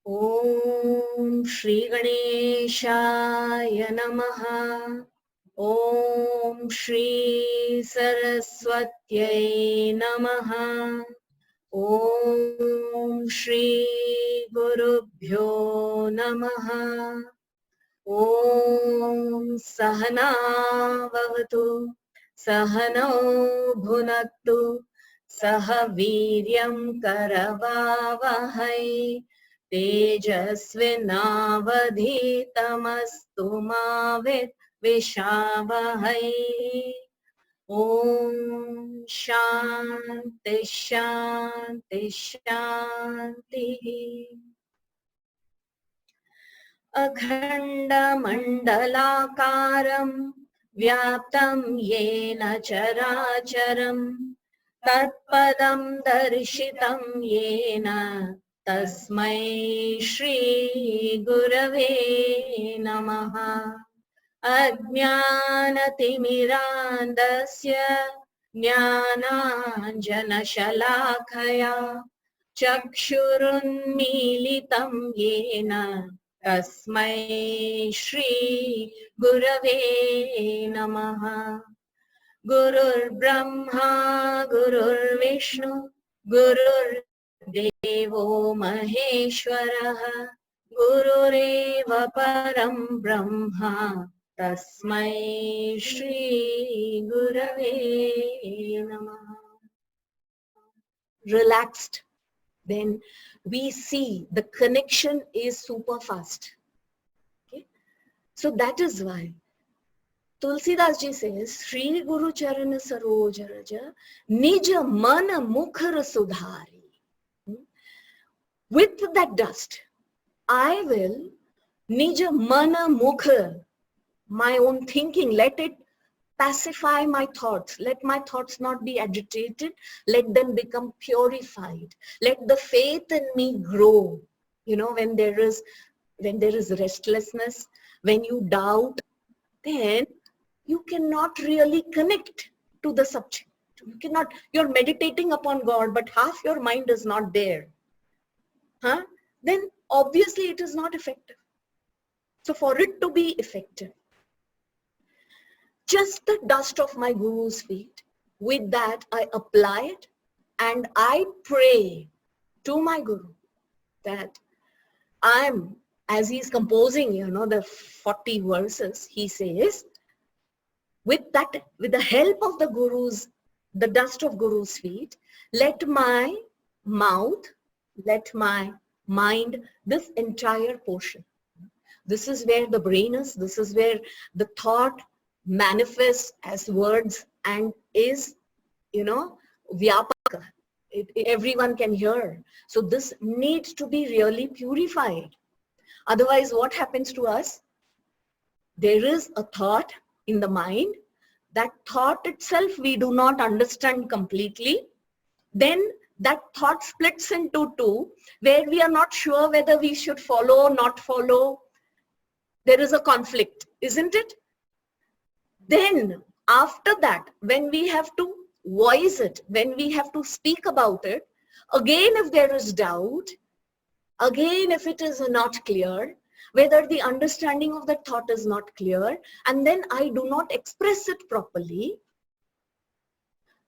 Om Shri Ganeshaya Namaha. Om Shri Saraswatyai Namaha. Om Shri Gurubhyo Namaha. Om Sahana Vavatu Sahano Bhunaktu Saha Viryam Karavavahai Tejasvinavadhitamastu ma Vishavahai. Om Shanti Shanti Shanti. अखण्डमण्डलाकारं व्याप्तं येन चराचरं तत्पदं दर्शितं येन तस्मै श्रीगुरवे नमः। अज्ञानतिमिरान्धस्य ज्ञानाञ्जनशलाखया चक्षुरुन्मीलितं येन तस्मै श्री गुरवे नमः। गुरुर्ब्रह्मा गुरुर्विष्णु गुरुर्देवो महेश्वरः गुरुरेव परं ब्रह्मा तस्मै श्री गुरवे नमः। Relaxed, then we see the connection is super fast. Okay? So that is why Tulsidas ji says, Shri Guru Charana Saroj Raja Nija Mana Mukhar Sudhari. With that dust, I will Nija Mana Mukhar, my own thinking, let it pacify my thoughts. Let my thoughts not be agitated. Let them become purified. Let the faith in me grow. You know, when there is restlessness, when you doubt, then you cannot really connect to the subject. You're meditating upon God, but half your mind is not there. Then obviously it is not effective. So for it to be effective, just the dust of my Guru's feet, with that I apply it and I pray to my Guru that I'm, as he's composing, the 40 verses, he says, with the help of the dust of Guru's feet, let my mouth, let my mind, this entire portion. This is where the brain is, this is where the thought manifests as words and is, vyapaka. Everyone can hear. So this needs to be really purified. Otherwise, what happens to us? There is a thought in the mind. That thought itself we do not understand completely. Then that thought splits into two, where we are not sure whether we should follow or not follow. There is a conflict, isn't it? Then after that, when we have to voice it, when we have to speak about it, again if there is doubt, again if it is not clear, whether the understanding of that thought is not clear, and then I do not express it properly,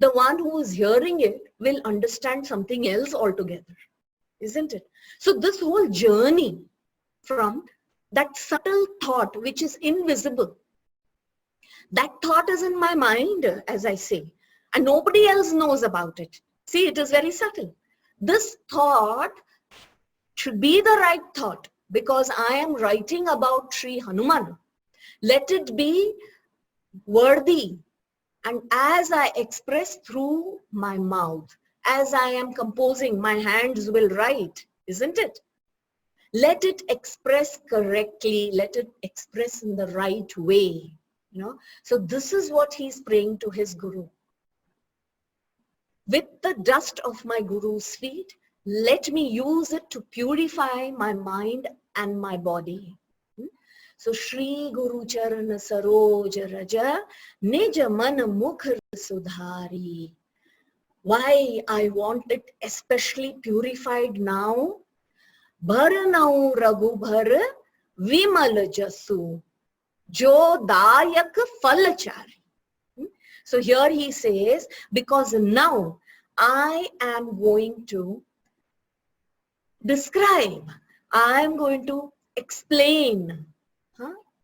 the one who is hearing it will understand something else altogether, isn't it? So this whole journey from that subtle thought which is invisible, that thought is in my mind, as I say, and nobody else knows about it. See, it is very subtle. This thought should be the right thought, because I am writing about Sri Hanuman. Let it be worthy. And as I express through my mouth, as I am composing, my hands will write, isn't it? Let it express correctly. Let it express in the right way. So this is what he's praying to his Guru. With the dust of my Guru's feet, let me use it to purify my mind and my body. So Shri Guru Charan Saroj Raja Nij Man Mukh Sudhari. Why I want it especially purified now? Bhar nau Raghu Bhar Vimal Jasu Jo Dayak Falachari. So here he says, because now I am going to describe, I am going to explain.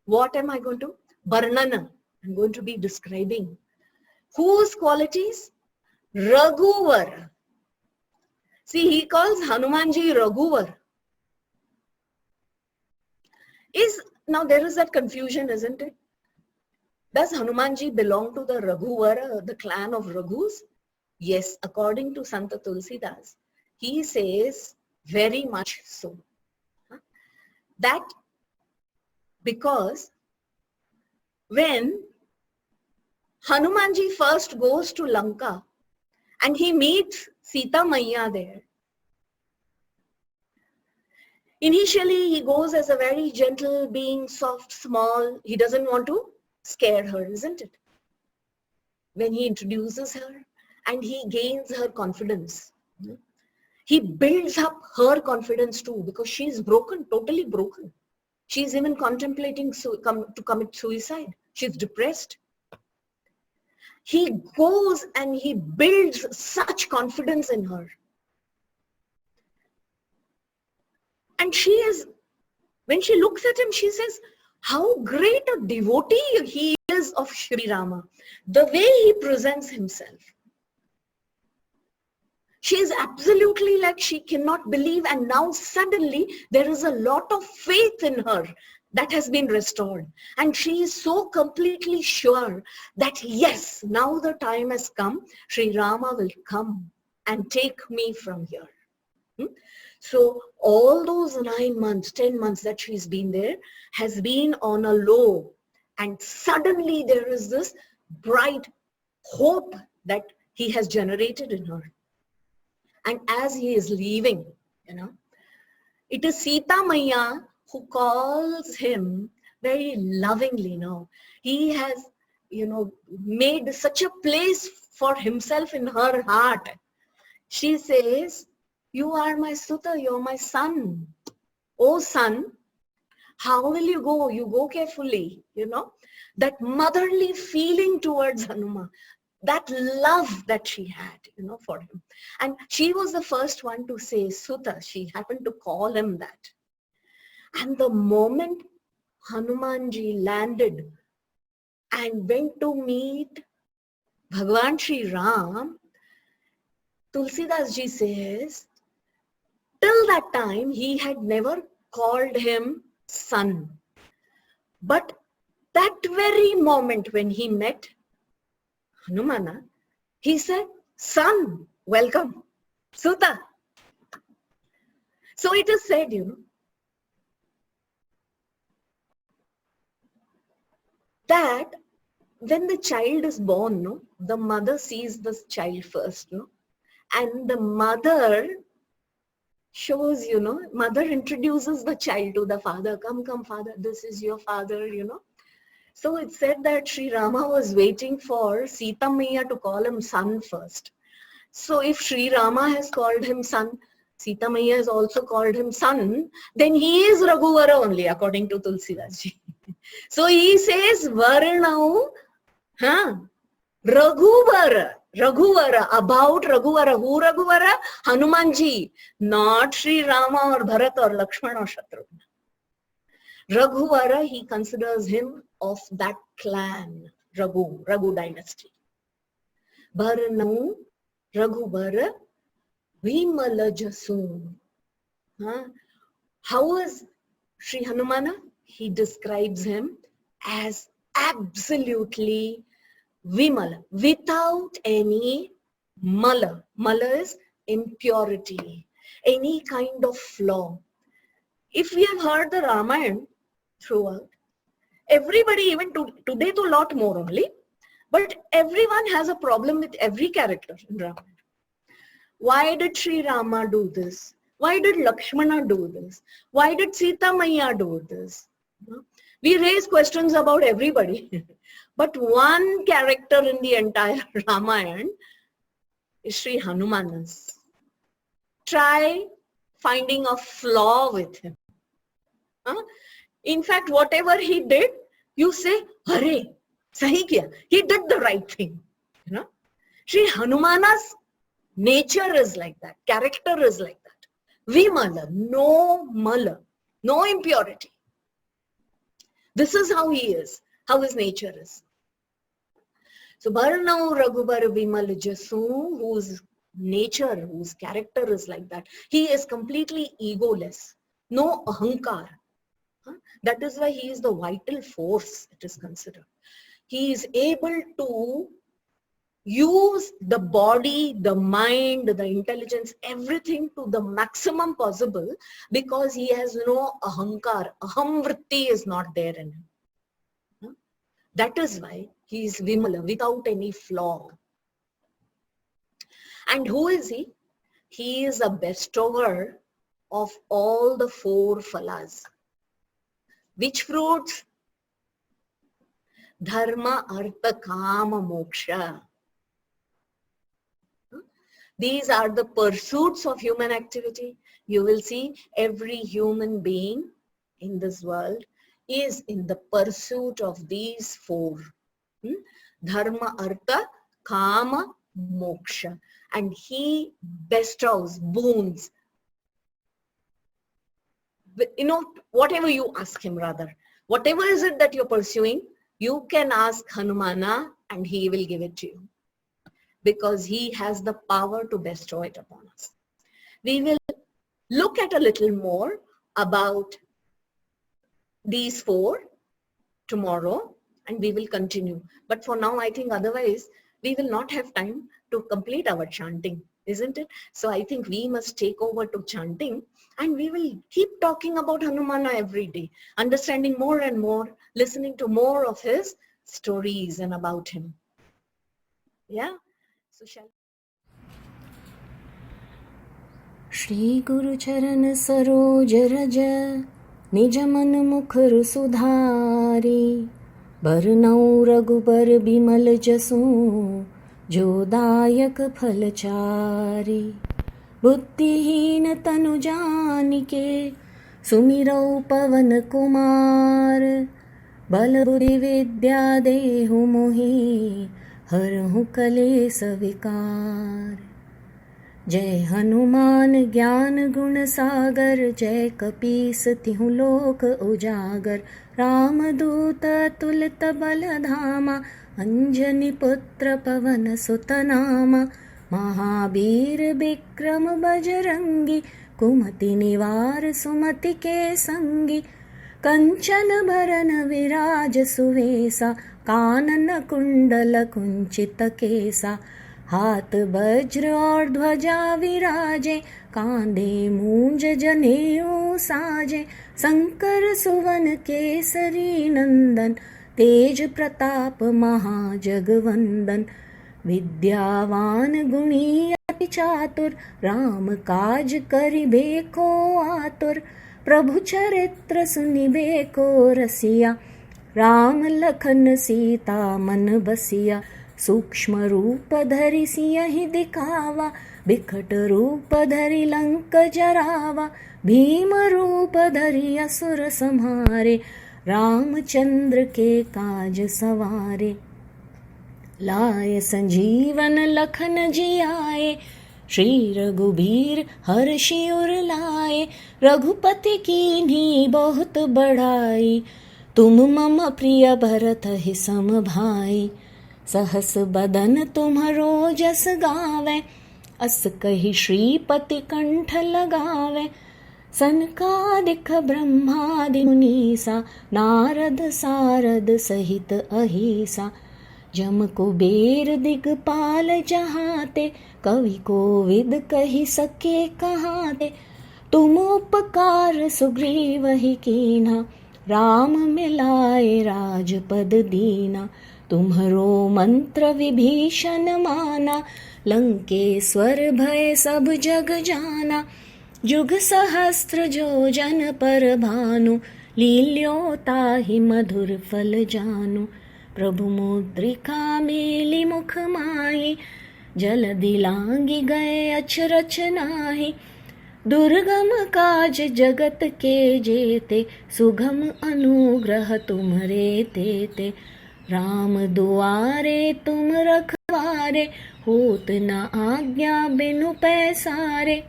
What am I going to? Varnana. I'm going to be describing. Whose qualities? Raghuvar. See, he calls Hanumanji Raghuvar. Now there is that confusion, isn't it? Does Hanumanji belong to the Raghuvara, the clan of Raghus? Yes, according to Santa Tulsidas, he says very much so. That because when Hanumanji first goes to Lanka and he meets Sita Maiya there, initially he goes as a very gentle being, soft, small. He doesn't want to scare her, isn't it? When he introduces her and he gains her confidence, he builds up her confidence too, because she's broken, totally broken. She's even contemplating to commit suicide. She's depressed. He goes and he builds such confidence in her. And when she looks at him, she says, how great a devotee he is of Sri Rama. The way he presents himself. She is absolutely like she cannot believe, and now suddenly there is a lot of faith in her that has been restored. And she is so completely sure that yes, now the time has come, Sri Rama will come and take me from here. So all those 9 months, 10 months that she's been there has been on a low. And suddenly there is this bright hope that he has generated in her. And as he is leaving, it is Sita Maiya who calls him very lovingly now. He has, made such a place for himself in her heart. She says, you are my Suta, you're my son. Oh son, how will you go? You go carefully, That motherly feeling towards Hanuman. That love that she had, for him. And she was the first one to say Suta. She happened to call him that. And the moment Hanumanji landed and went to meet Bhagwan Sri Ram, Tulsidas ji says, till that time he had never called him son. But that very moment when he met Hanumana, he said, son, welcome, Suta. So it is said, that when the child is born, the mother sees this child first, and the mother shows, mother introduces the child to the father. Come, father, this is your father, So it said that Sri Rama was waiting for Sita Maiya to call him son first. So if Sri Rama has called him son, Sita Maiya has also called him son, then he is Raghuvara only, according to Tulsidas ji. So he says, Varnau, Raghuvara, about Raghuvara. Who Raghuvara? Hanumanji, not Sri Rama or Bharat or Lakshmana or Shatrugna. Raghuvara, he considers him of that clan, Raghu dynasty. Bharanu, Raghuvara, Vimala Jasun. How is Sri Hanumana? He describes him as absolutely Vimala, without any mala. Mala is impurity, any kind of flaw. If we have heard the Ramayana throughout, everybody, even today, to a lot more only, but everyone has a problem with every character in Ramayana. Why did Sri Rama do this? Why did Lakshmana do this? Why did Sita Maiya do this? We raise questions about everybody. But one character in the entire Ramayana is Sri Hanumanas. Try finding a flaw with him. Huh? In fact, whatever he did, you say, Hare, sahi kiya. He did the right thing. You know? Sri Hanumana's nature is like that. Character is like that. Vimala, no mala, no impurity. This is how he is, how his nature is. So Bharnau Raghubar Vimal Jasu, whose nature, whose character is like that, he is completely egoless, no ahankar. That is why he is the vital force, it is considered. He is able to use the body, the mind, the intelligence, everything to the maximum possible because he has no ahankar. Ahamvritti is not there in him. That is why he is Vimala, without any flaw. And who is he? He is a bestower of all the 4 phalas. Which fruits? Dharma, Artha, Kama, Moksha. These are the pursuits of human activity. You will see every human being in this world is in the pursuit of these 4. Dharma, Artha, Kama, Moksha. And he bestows boons. You know, whatever you ask him rather, whatever is it that you're pursuing, you can ask Hanumana and he will give it to you. Because he has the power to bestow it upon us. We will look at a little more about these 4 tomorrow and we will continue. But for now, I think otherwise we will not have time to complete our chanting, isn't it? So I think we must take over to chanting and we will keep talking about Hanumana every day, understanding more and more, listening to more of his stories and about him. Yeah? Shri गुरु चरण सरोज रज निज मन मुखर सुधारी बरनउँ रघुबर बिमल जसु जो दायक फलचारी बुद्धिहीन तनु जानिके सुमिरौ पवन कुमार बल बुद्धि विद्या देहु मोहि हरहु कलेस विकार। जय हनुमान ज्ञान गुण सागर जय कपीस तिहु लोक उजागर रामदूत अतुलित बल धामा अंजनी पुत्र पवन सुत नामा महावीर विक्रम बजरंगी कुमति निवार सुमति के संगी कंचन भरन विराज सुवेसा कानन कुंडल कुंचित केसा हाथ वज्र और ध्वजा विराजे कांधे मूंज जनेऊ साजे शंकर सुवन केसरी नंदन तेज प्रताप महाजगवंदन विद्यावान गुणी अति चातुर राम काज करिबे को आतुर प्रभु चरित्र सुनिबे को रसिया राम लखन सीता मन बसिया सूक्ष्म रूप धरि सियहि दिखावा बिकट रूप धरि लंक जरावा भीम रूप धरि असुर संहारे रामचंद्र के काज सवारे लाय संजीवन लखन जियाए श्री रघुबीर हर्षि उर लाए रघुपति कीन्ही बहुत बड़ाई तुम मम प्रिय भरत ही सम भाई सहस बदन तुम्हरो जस गावे अस कहि श्रीपति कंठ लगावे सनकादिक ब्रह्मादि मुनीसा नारद सारद सहित अहिसा जम कुबेर दिगपाल जहाते कवि कोविद कहि सके कहाते तुम उपकार सुग्रीव ही कीन्हा राम मिलाए राजपद दीना तुम्हरो मंत्र विभीषण माना लंकेश्वर भय सब जग जाना जुग सहस्त्र जो जन पर भानु लील्यो ताहि मधुर फल जानु, प्रभु मुद्रिका मेली मुख माही, जल दिलांगी गए अचरज नाही, दुर्गम काज जगत के जेते, सुगम अनुग्रह तुमरे तेते, राम दुआरे तुम रखवारे, होत न आज्ञा बिनु पैसारे,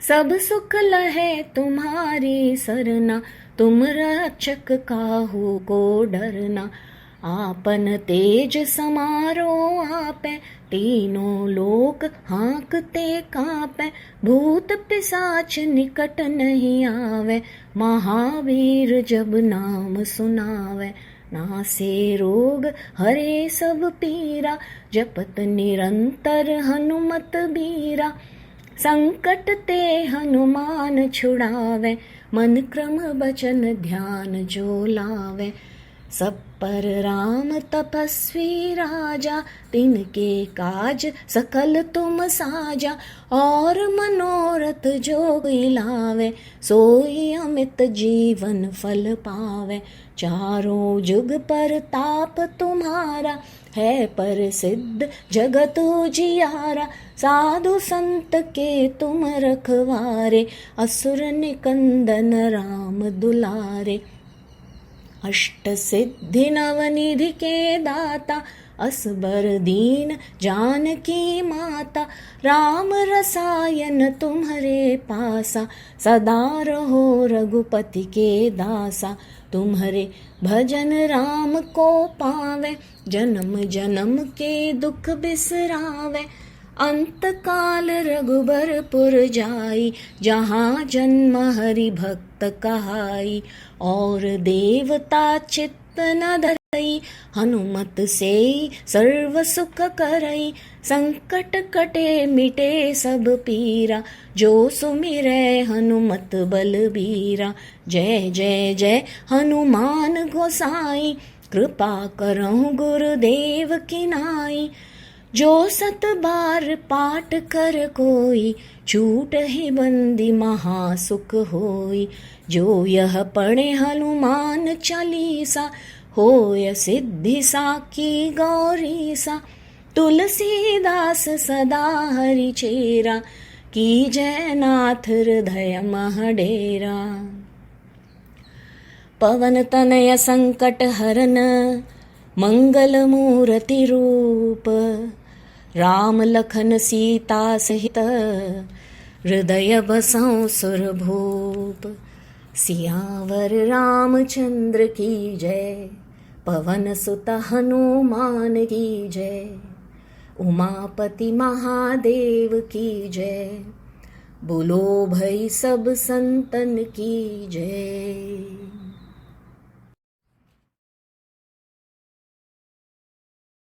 सब सुख लहे तुम्हारी सरना, तुम रक्षक काहू को डरना, आपन तेज समारो आपे, तीनों लोक हाँकते कांपे, भूत पिशाच निकट नहीं आवे, महावीर जब नाम सुनावे, नासे रोग हरे सब पीरा, जपत निरंतर हनुमत बीरा, संकट ते हनुमान छुड़ावे, मन क्रम बचन ध्यान जो लावे, सब पर राम तपस्वी राजा, तिनके काज सकल तुम साजा, और मनोरथ जो लावे, सोई अमित जीवन फल पावे, चारों जुग पर ताप तुम्हारा, है पर सिद्ध जगत उजियारा, साधु संत के तुम रखवारे, असुर निकंदन राम दुलारे, अष्ट सिद्धि नवनिधि के दाता, असबर दीन जानकी माता, राम रसायन तुम्हारे पासा, सदा रहो रघुपति के दासा, तुम्हारे भजन राम को पावे, जन्म जन्म के दुख बिसरावे, अंत काल रघुबरपुर जाई, जहाँ जन्म हरि भक्त कहाई, और देवता चित्त न धरई, हनुमत से सर्व सुख करई, संकट कटे मिटे सब पीरा, जो सुमिरै हनुमत बलबीरा, जय जय जय हनुमान गोसाई, कृपा करहु गुरुदेव की नाई, जो सत बार पाठ कर कोई, छूट ही बंदी महासुख होई, जो यह पढ़े हनुमान चालीसा, होय सिद्धि साकी गौरीसा, तुलसीदास सदा हरि चेरा, की जय नाथ हृदय मह डेरा, पवन तनय संकट हरन, मंगल मूर्ति रूप, राम लखन सीता सहित, हृदय बसौ सुरभूप, सियावर रामचंद्र की जय, पवन सुत हनुमान की जय, उमापति महादेव की जय, बोलो भई सब संतन की जय।